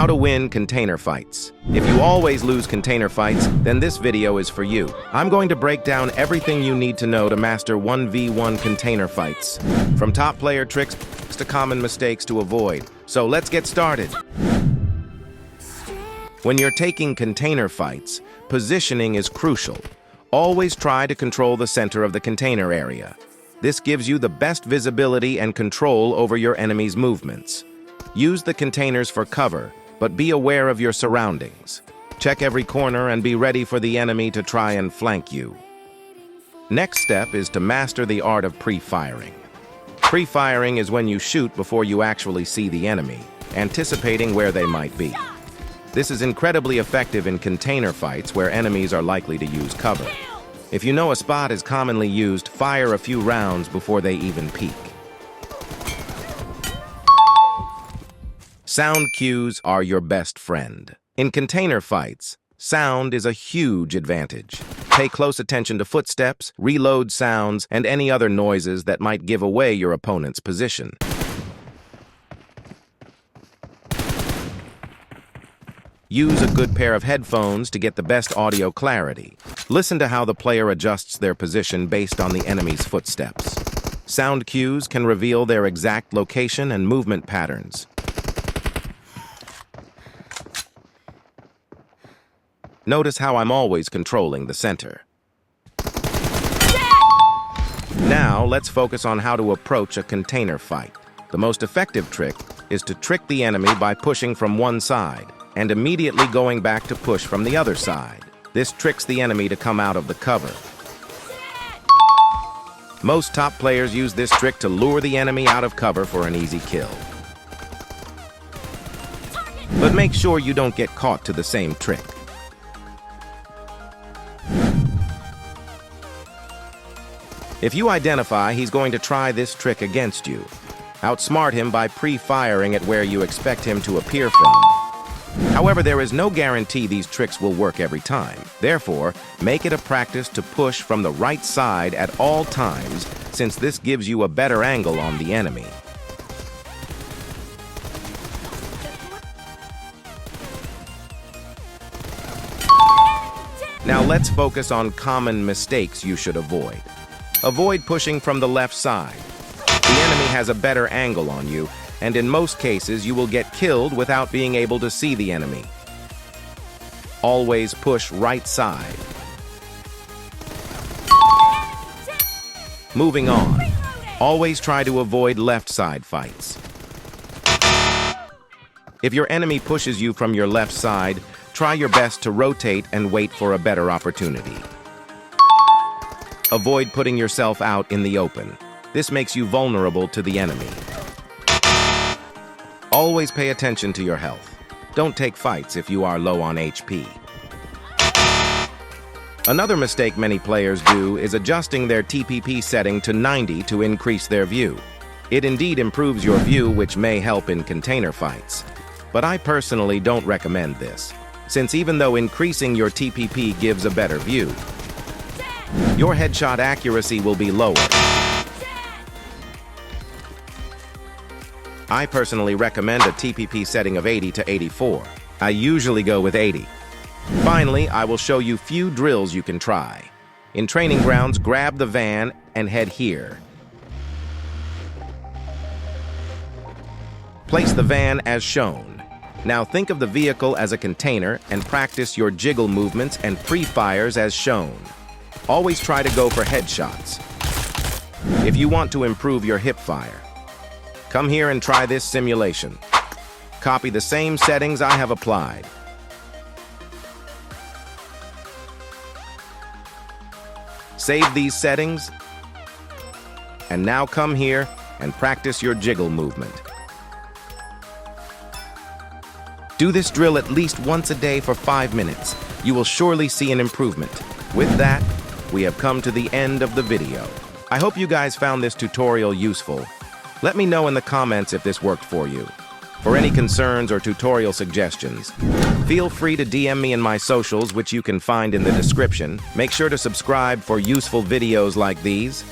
How to win container fights. If you always lose container fights, then this video is for you. I'm going to break down everything you need to know to master 1v1 container fights. From top player tricks to common mistakes to avoid. So let's get started. When you're taking container fights, positioning is crucial. Always try to control the center of the container area. This gives you the best visibility and control over your enemy's movements. Use the containers for cover, but be aware of your surroundings. Check every corner and be ready for the enemy to try and flank you. Next step is to master the art of pre-firing. Pre-firing is when you shoot before you actually see the enemy, anticipating where they might be. This is incredibly effective in container fights where enemies are likely to use cover. If you know a spot is commonly used, fire a few rounds before they even peek. Sound cues are your best friend. In container fights, sound is a huge advantage. Pay close attention to footsteps, reload sounds, and any other noises that might give away your opponent's position. Use a good pair of headphones to get the best audio clarity. Listen to how the player adjusts their position based on the enemy's footsteps. Sound cues can reveal their exact location and movement patterns. Notice how I'm always controlling the center. Now, let's focus on how to approach a container fight. The most effective trick is to trick the enemy by pushing from one side and immediately going back to push from the other side. This tricks the enemy to come out of the cover. Most top players use this trick to lure the enemy out of cover for an easy kill. But make sure you don't get caught to the same trick. If you identify he's going to try this trick against you, outsmart him by pre-firing at where you expect him to appear from. However, there is no guarantee these tricks will work every time. Therefore, make it a practice to push from the right side at all times, since this gives you a better angle on the enemy. Now let's focus on common mistakes you should avoid. Avoid pushing from the left side. The enemy has a better angle on you, and in most cases you will get killed without being able to see the enemy. Always push right side. Moving on. Always try to avoid left side fights. If your enemy pushes you from your left side, try your best to rotate and wait for a better opportunity. Avoid putting yourself out in the open. This makes you vulnerable to the enemy. Always pay attention to your health. Don't take fights if you are low on HP. Another mistake many players do is adjusting their TPP setting to 90 to increase their view. It indeed improves your view, which may help in container fights. But I personally don't recommend this, since even though increasing your TPP gives a better view, your headshot accuracy will be lower. I personally recommend a TPP setting of 80 to 84. I usually go with 80. Finally, I will show you few drills you can try. In training grounds, grab the van and head here. Place the van as shown. Now think of the vehicle as a container and practice your jiggle movements and pre-fires as shown. Always try to go for headshots. If you want to improve your hip fire, come here and try this simulation. Copy the same settings I have applied. Save these settings, and now come here and practice your jiggle movement. Do this drill at least once a day for 5 minutes. You will surely see an improvement. With that, we have come to the end of the video. I hope you guys found this tutorial useful. Let me know in the comments if this worked for you. For any concerns or tutorial suggestions, feel free to DM me in my socials, which you can find in the description. Make sure to subscribe for useful videos like these.